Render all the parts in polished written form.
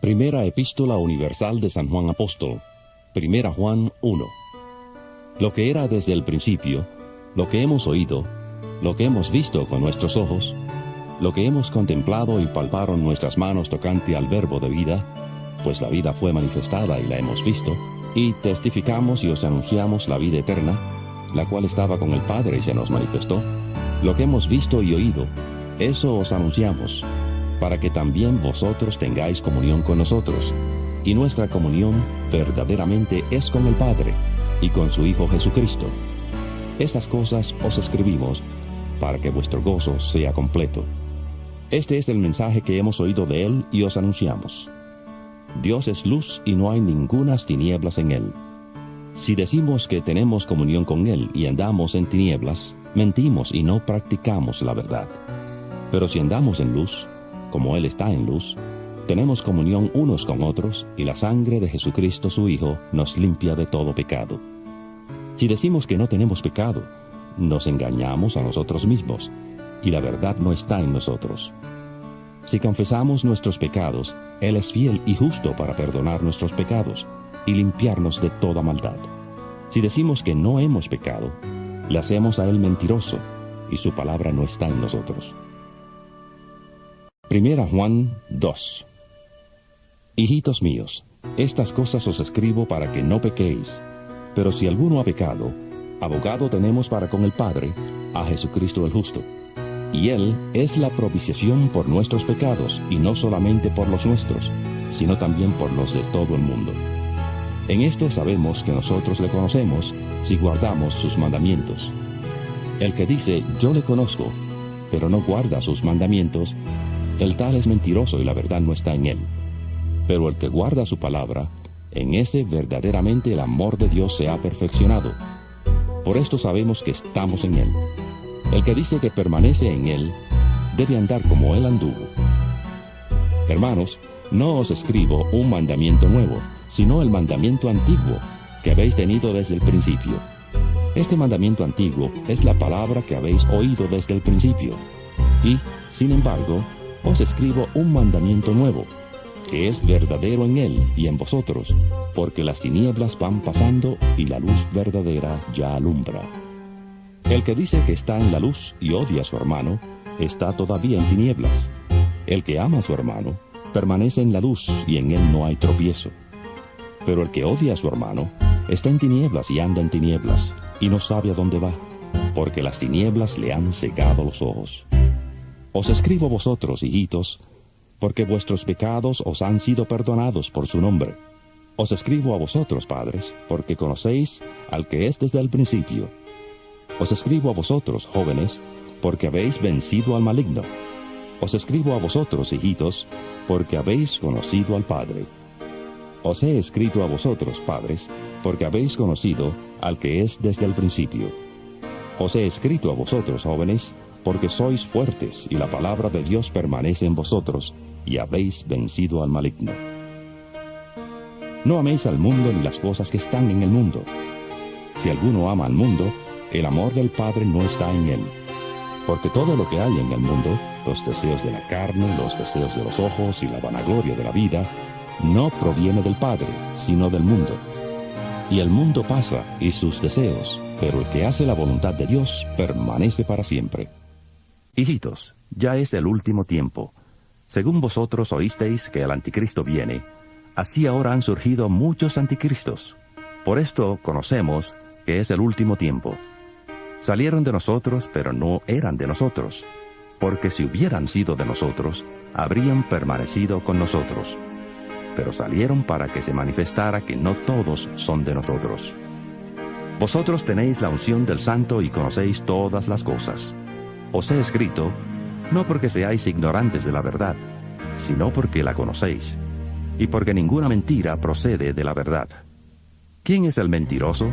Primera Epístola Universal de San Juan Apóstol, Primera Juan 1. Lo que era desde el principio, lo que hemos oído, lo que hemos visto con nuestros ojos, lo que hemos contemplado y palparon nuestras manos tocante al verbo de vida, pues la vida fue manifestada y la hemos visto, y testificamos y os anunciamos la vida eterna, la cual estaba con el Padre y se nos manifestó. Lo que hemos visto y oído, eso os anunciamos, para que también vosotros tengáis comunión con nosotros. Y nuestra comunión verdaderamente es con el Padre y con su Hijo Jesucristo. Estas cosas os escribimos para que vuestro gozo sea completo. Este es el mensaje que hemos oído de Él y os anunciamos. Dios es luz y no hay ningunas tinieblas en Él. Si decimos que tenemos comunión con Él y andamos en tinieblas, mentimos y no practicamos la verdad. Pero si andamos en luz, como Él está en luz, tenemos comunión unos con otros, y la sangre de Jesucristo su Hijo nos limpia de todo pecado. Si decimos que no tenemos pecado, nos engañamos a nosotros mismos, y la verdad no está en nosotros. Si confesamos nuestros pecados, Él es fiel y justo para perdonar nuestros pecados y limpiarnos de toda maldad. Si decimos que no hemos pecado, le hacemos a Él mentiroso, y su palabra no está en nosotros. Primera Juan 2. Hijitos míos, estas cosas os escribo para que no pequéis. Pero si alguno ha pecado, abogado tenemos para con el Padre, a Jesucristo el justo. Y Él es la propiciación por nuestros pecados, y no solamente por los nuestros, sino también por los de todo el mundo. En esto sabemos que nosotros le conocemos, si guardamos sus mandamientos. El que dice, yo le conozco, pero no guarda sus mandamientos, el tal es mentiroso y la verdad no está en él. Pero el que guarda su palabra, en ese verdaderamente el amor de Dios se ha perfeccionado. Por esto sabemos que estamos en él. El que dice que permanece en él, debe andar como él anduvo. Hermanos, no os escribo un mandamiento nuevo, sino el mandamiento antiguo, que habéis tenido desde el principio. Este mandamiento antiguo es la palabra que habéis oído desde el principio. Y, sin embargo, os escribo un mandamiento nuevo, que es verdadero en él y en vosotros, porque las tinieblas van pasando y la luz verdadera ya alumbra. El que dice que está en la luz y odia a su hermano, está todavía en tinieblas. El que ama a su hermano, permanece en la luz y en él no hay tropiezo. Pero el que odia a su hermano, está en tinieblas y anda en tinieblas, y no sabe a dónde va, porque las tinieblas le han cegado los ojos. Os escribo vosotros, hijitos, porque vuestros pecados os han sido perdonados por su nombre. Os escribo a vosotros, padres, porque conocéis al que es desde el principio. Os escribo a vosotros, jóvenes, porque habéis vencido al maligno. Os escribo a vosotros, hijitos, porque habéis conocido al Padre. Os he escrito a vosotros, padres, porque habéis conocido al que es desde el principio. Os he escrito a vosotros, jóvenes, porque sois fuertes y la palabra de Dios permanece en vosotros, y habéis vencido al maligno. No améis al mundo ni las cosas que están en el mundo. Si alguno ama al mundo, el amor del Padre no está en él. Porque todo lo que hay en el mundo, los deseos de la carne, los deseos de los ojos y la vanagloria de la vida, no proviene del Padre, sino del mundo. Y el mundo pasa y sus deseos, pero el que hace la voluntad de Dios permanece para siempre. Hijitos, ya es el último tiempo. Según vosotros oísteis que el anticristo viene, así ahora han surgido muchos anticristos. Por esto conocemos que es el último tiempo. Salieron de nosotros, pero no eran de nosotros, porque si hubieran sido de nosotros, habrían permanecido con nosotros. Pero salieron para que se manifestara que no todos son de nosotros. Vosotros tenéis la unción del Santo y conocéis todas las cosas. Os he escrito, no porque seáis ignorantes de la verdad, sino porque la conocéis, y porque ninguna mentira procede de la verdad. ¿Quién es el mentiroso,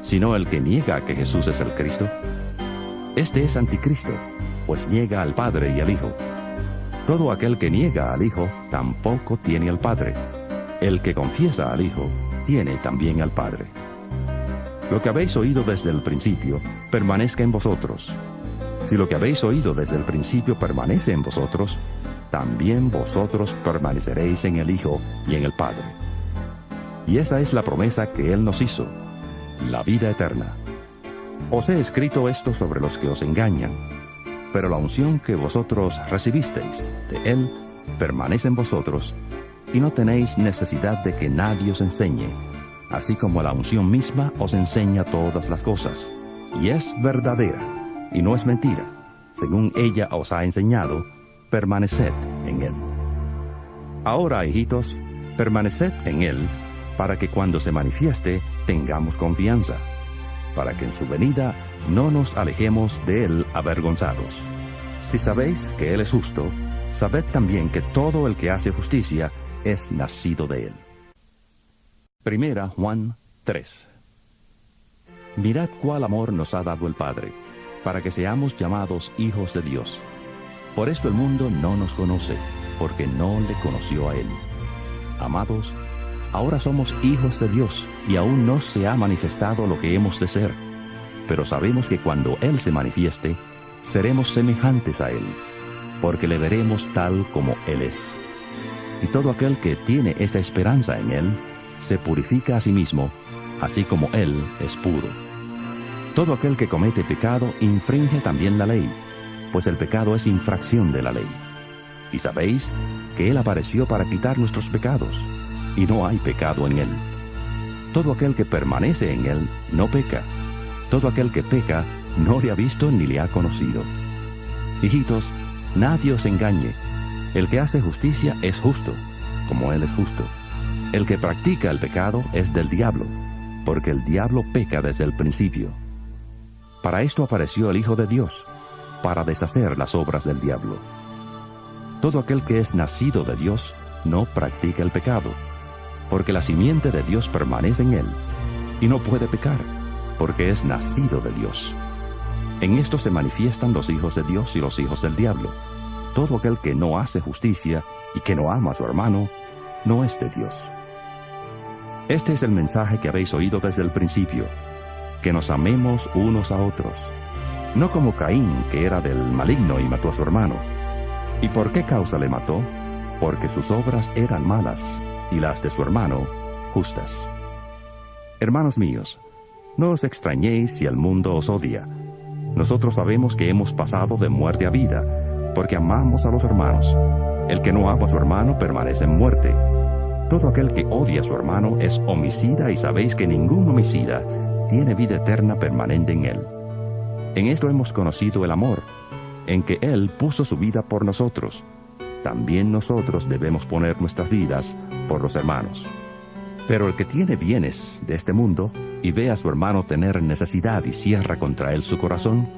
sino el que niega que Jesús es el Cristo? Este es anticristo, pues niega al Padre y al Hijo. Todo aquel que niega al Hijo, tampoco tiene al Padre. El que confiesa al Hijo, tiene también al Padre. Lo que habéis oído desde el principio, permanezca en vosotros. Si lo que habéis oído desde el principio permanece en vosotros, también vosotros permaneceréis en el Hijo y en el Padre. Y esta es la promesa que Él nos hizo, la vida eterna. Os he escrito esto sobre los que os engañan, pero la unción que vosotros recibisteis de Él permanece en vosotros, y no tenéis necesidad de que nadie os enseñe, así como la unción misma os enseña todas las cosas, y es verdadera, y no es mentira. Según ella os ha enseñado, permaneced en Él. Ahora, hijitos, permaneced en Él, para que cuando se manifieste tengamos confianza, para que en su venida no nos alejemos de Él avergonzados. Si sabéis que Él es justo, sabed también que todo el que hace justicia es nacido de Él. Primera Juan 3. Mirad cuál amor nos ha dado el Padre, para que seamos llamados hijos de Dios. Por esto el mundo no nos conoce, porque no le conoció a Él. Amados, ahora somos hijos de Dios, y aún no se ha manifestado lo que hemos de ser. Pero sabemos que cuando Él se manifieste, seremos semejantes a Él, porque le veremos tal como Él es. Y todo aquel que tiene esta esperanza en Él, se purifica a sí mismo, así como Él es puro. Todo aquel que comete pecado infringe también la ley, pues el pecado es infracción de la ley. Y sabéis que Él apareció para quitar nuestros pecados, y no hay pecado en Él. Todo aquel que permanece en Él no peca. Todo aquel que peca no le ha visto ni le ha conocido. Hijitos, nadie os engañe. El que hace justicia es justo, como Él es justo. El que practica el pecado es del diablo, porque el diablo peca desde el principio. Para esto apareció el Hijo de Dios, para deshacer las obras del diablo. Todo aquel que es nacido de Dios no practica el pecado, porque la simiente de Dios permanece en él, y no puede pecar, porque es nacido de Dios. En esto se manifiestan los hijos de Dios y los hijos del diablo. Todo aquel que no hace justicia y que no ama a su hermano, no es de Dios. Este es el mensaje que habéis oído desde el principio, que nos amemos unos a otros, no como Caín, que era del maligno y mató a su hermano. ¿Y por qué causa le mató? Porque sus obras eran malas, y las de su hermano justas. Hermanos míos, no os extrañéis si el mundo os odia. Nosotros sabemos que hemos pasado de muerte a vida, porque amamos a los hermanos. El que no ama a su hermano permanece en muerte. Todo aquel que odia a su hermano es homicida, y sabéis que ningún homicida tiene vida eterna permanente en él. En esto hemos conocido el amor, en que Él puso su vida por nosotros. También nosotros debemos poner nuestras vidas por los hermanos. Pero el que tiene bienes de este mundo y ve a su hermano tener necesidad y cierra contra él su corazón,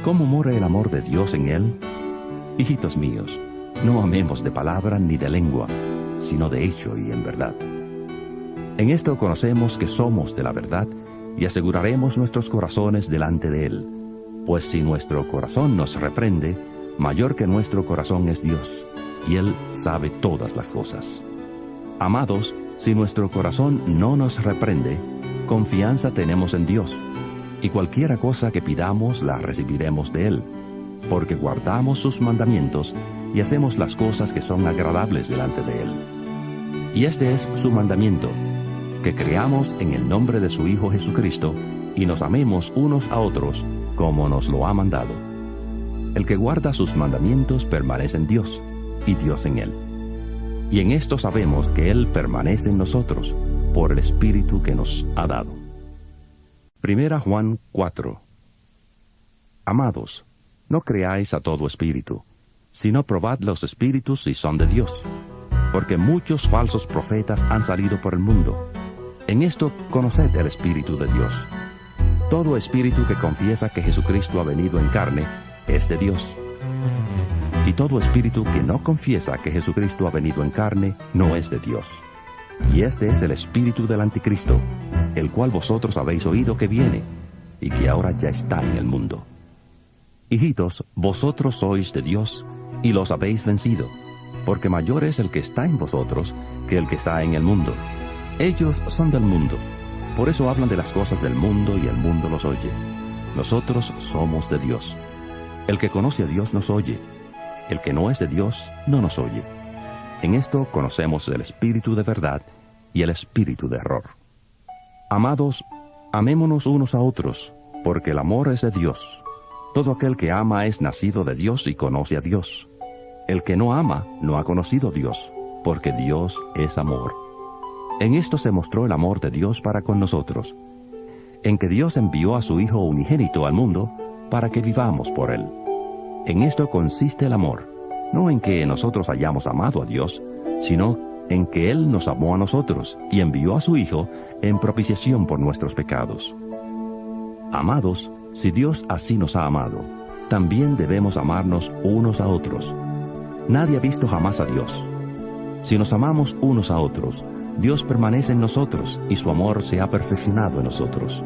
¿cómo mora el amor de Dios en él? Hijitos míos, no amemos de palabra ni de lengua, sino de hecho y en verdad. En esto conocemos que somos de la verdad y aseguraremos nuestros corazones delante de Él, pues si nuestro corazón nos reprende, mayor que nuestro corazón es Dios, y Él sabe todas las cosas. Amados, si nuestro corazón no nos reprende, confianza tenemos en Dios, y cualquiera cosa que pidamos la recibiremos de Él, porque guardamos sus mandamientos y hacemos las cosas que son agradables delante de Él. Y este es su mandamiento, que creamos en el nombre de su Hijo Jesucristo, y nos amemos unos a otros, como nos lo ha mandado. El que guarda sus mandamientos permanece en Dios, y Dios en él. Y en esto sabemos que Él permanece en nosotros, por el Espíritu que nos ha dado. Primera Juan 4. Amados, no creáis a todo espíritu, sino probad los espíritus si son de Dios, porque muchos falsos profetas han salido por el mundo. En esto conoced el Espíritu de Dios. Todo espíritu que confiesa que Jesucristo ha venido en carne es de Dios. Y todo espíritu que no confiesa que Jesucristo ha venido en carne no es de Dios. Y este es el espíritu del anticristo, el cual vosotros habéis oído que viene, y que ahora ya está en el mundo. Hijitos, vosotros sois de Dios, y los habéis vencido, porque mayor es el que está en vosotros que el que está en el mundo. Ellos son del mundo, por eso hablan de las cosas del mundo y el mundo los oye. Nosotros somos de Dios. El que conoce a Dios nos oye. El que no es de Dios no nos oye. En esto conocemos el espíritu de verdad y el espíritu de error. Amados, amémonos unos a otros, porque el amor es de Dios. Todo aquel que ama es nacido de Dios y conoce a Dios. El que no ama no ha conocido a Dios, porque Dios es amor. En esto se mostró el amor de Dios para con nosotros, en que Dios envió a su Hijo unigénito al mundo para que vivamos por Él. En esto consiste el amor, no en que nosotros hayamos amado a Dios, sino en que Él nos amó a nosotros y envió a su Hijo en propiciación por nuestros pecados. Amados, si Dios así nos ha amado, también debemos amarnos unos a otros. Nadie ha visto jamás a Dios. Si nos amamos unos a otros, Dios permanece en nosotros y su amor se ha perfeccionado en nosotros.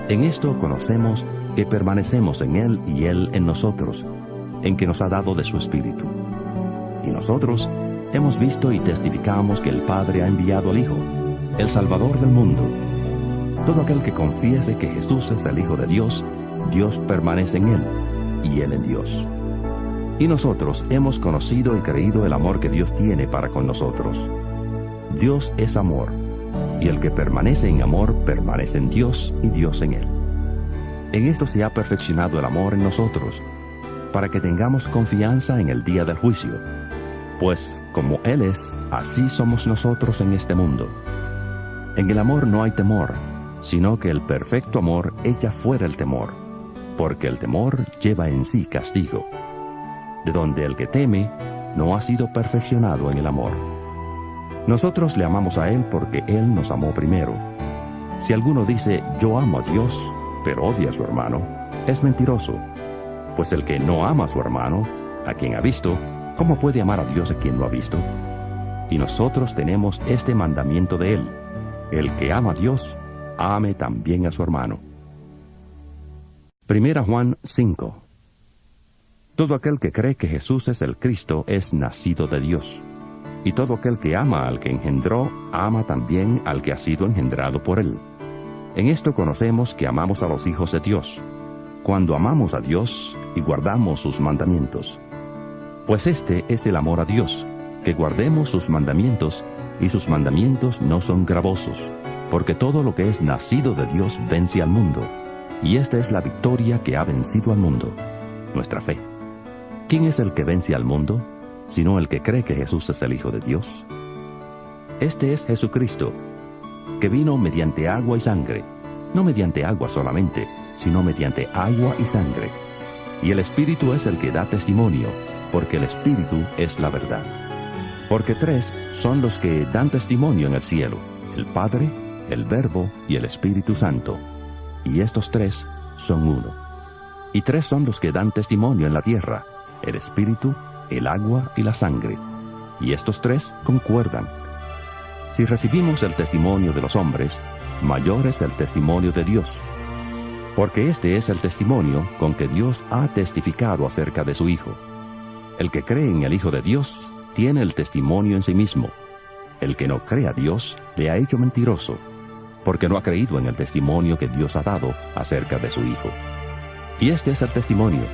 En esto conocemos que permanecemos en Él y Él en nosotros, en que nos ha dado de su Espíritu. Y nosotros hemos visto y testificamos que el Padre ha enviado al Hijo, el Salvador del mundo. Todo aquel que confiese que Jesús es el Hijo de Dios, Dios permanece en Él y Él en Dios. Y nosotros hemos conocido y creído el amor que Dios tiene para con nosotros. Dios es amor, y el que permanece en amor permanece en Dios y Dios en él. En esto se ha perfeccionado el amor en nosotros, para que tengamos confianza en el día del juicio. Pues como Él es, así somos nosotros en este mundo. En el amor no hay temor, sino que el perfecto amor echa fuera el temor, porque el temor lleva en sí castigo, de donde el que teme no ha sido perfeccionado en el amor. Nosotros le amamos a Él porque Él nos amó primero. Si alguno dice, yo amo a Dios, pero odia a su hermano, es mentiroso. Pues el que no ama a su hermano, a quien ha visto, ¿cómo puede amar a Dios a quien no ha visto? Y nosotros tenemos este mandamiento de Él: el que ama a Dios, ame también a su hermano. 1 Juan 5. Todo aquel que cree que Jesús es el Cristo es nacido de Dios. Y todo aquel que ama al que engendró, ama también al que ha sido engendrado por Él. En esto conocemos que amamos a los hijos de Dios, cuando amamos a Dios y guardamos sus mandamientos. Pues este es el amor a Dios, que guardemos sus mandamientos, y sus mandamientos no son gravosos, porque todo lo que es nacido de Dios vence al mundo, y esta es la victoria que ha vencido al mundo, nuestra fe. ¿Quién es el que vence al mundo, sino el que cree que Jesús es el Hijo de Dios? Este es Jesucristo, que vino mediante agua y sangre, no mediante agua solamente, sino mediante agua y sangre. Y el Espíritu es el que da testimonio, porque el Espíritu es la verdad. Porque tres son los que dan testimonio en el cielo: el Padre, el Verbo y el Espíritu Santo. Y estos tres son uno. Y tres son los que dan testimonio en la tierra: el Espíritu, el agua y la sangre. Y estos tres concuerdan. Si recibimos el testimonio de los hombres, mayor es el testimonio de Dios. Porque este es el testimonio con que Dios ha testificado acerca de su Hijo. El que cree en el Hijo de Dios tiene el testimonio en sí mismo. El que no cree a Dios le ha hecho mentiroso, porque no ha creído en el testimonio que Dios ha dado acerca de su Hijo. Y este es el testimonio,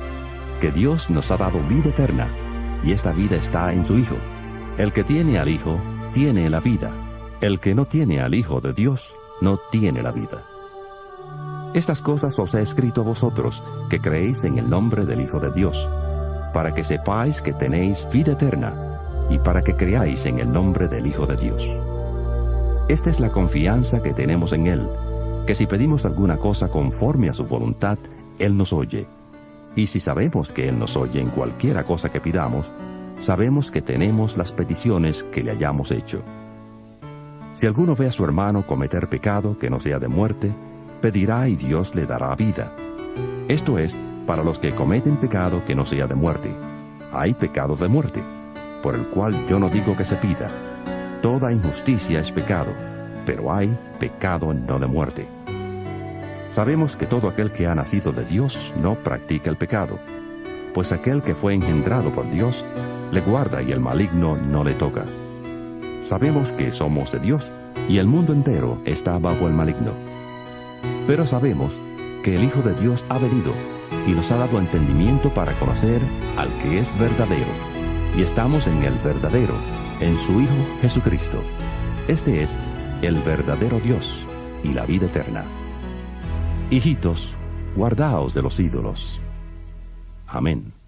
que Dios nos ha dado vida eterna, y esta vida está en su Hijo. El que tiene al Hijo tiene la vida. El que no tiene al Hijo de Dios no tiene la vida. Estas cosas os he escrito a vosotros, que creéis en el nombre del Hijo de Dios, para que sepáis que tenéis vida eterna, y para que creáis en el nombre del Hijo de Dios. Esta es la confianza que tenemos en Él, que si pedimos alguna cosa conforme a su voluntad, Él nos oye. Y si sabemos que Él nos oye en cualquiera cosa que pidamos, sabemos que tenemos las peticiones que le hayamos hecho. Si alguno ve a su hermano cometer pecado que no sea de muerte, pedirá y Dios le dará vida. Esto es, para los que cometen pecado que no sea de muerte. Hay pecado de muerte, por el cual yo no digo que se pida. Toda injusticia es pecado, pero hay pecado no de muerte. Sabemos que todo aquel que ha nacido de Dios no practica el pecado, pues aquel que fue engendrado por Dios le guarda y el maligno no le toca. Sabemos que somos de Dios y el mundo entero está bajo el maligno. Pero sabemos que el Hijo de Dios ha venido y nos ha dado entendimiento para conocer al que es verdadero. Y estamos en el verdadero, en su Hijo Jesucristo. Este es el verdadero Dios y la vida eterna. Hijitos, guardaos de los ídolos. Amén.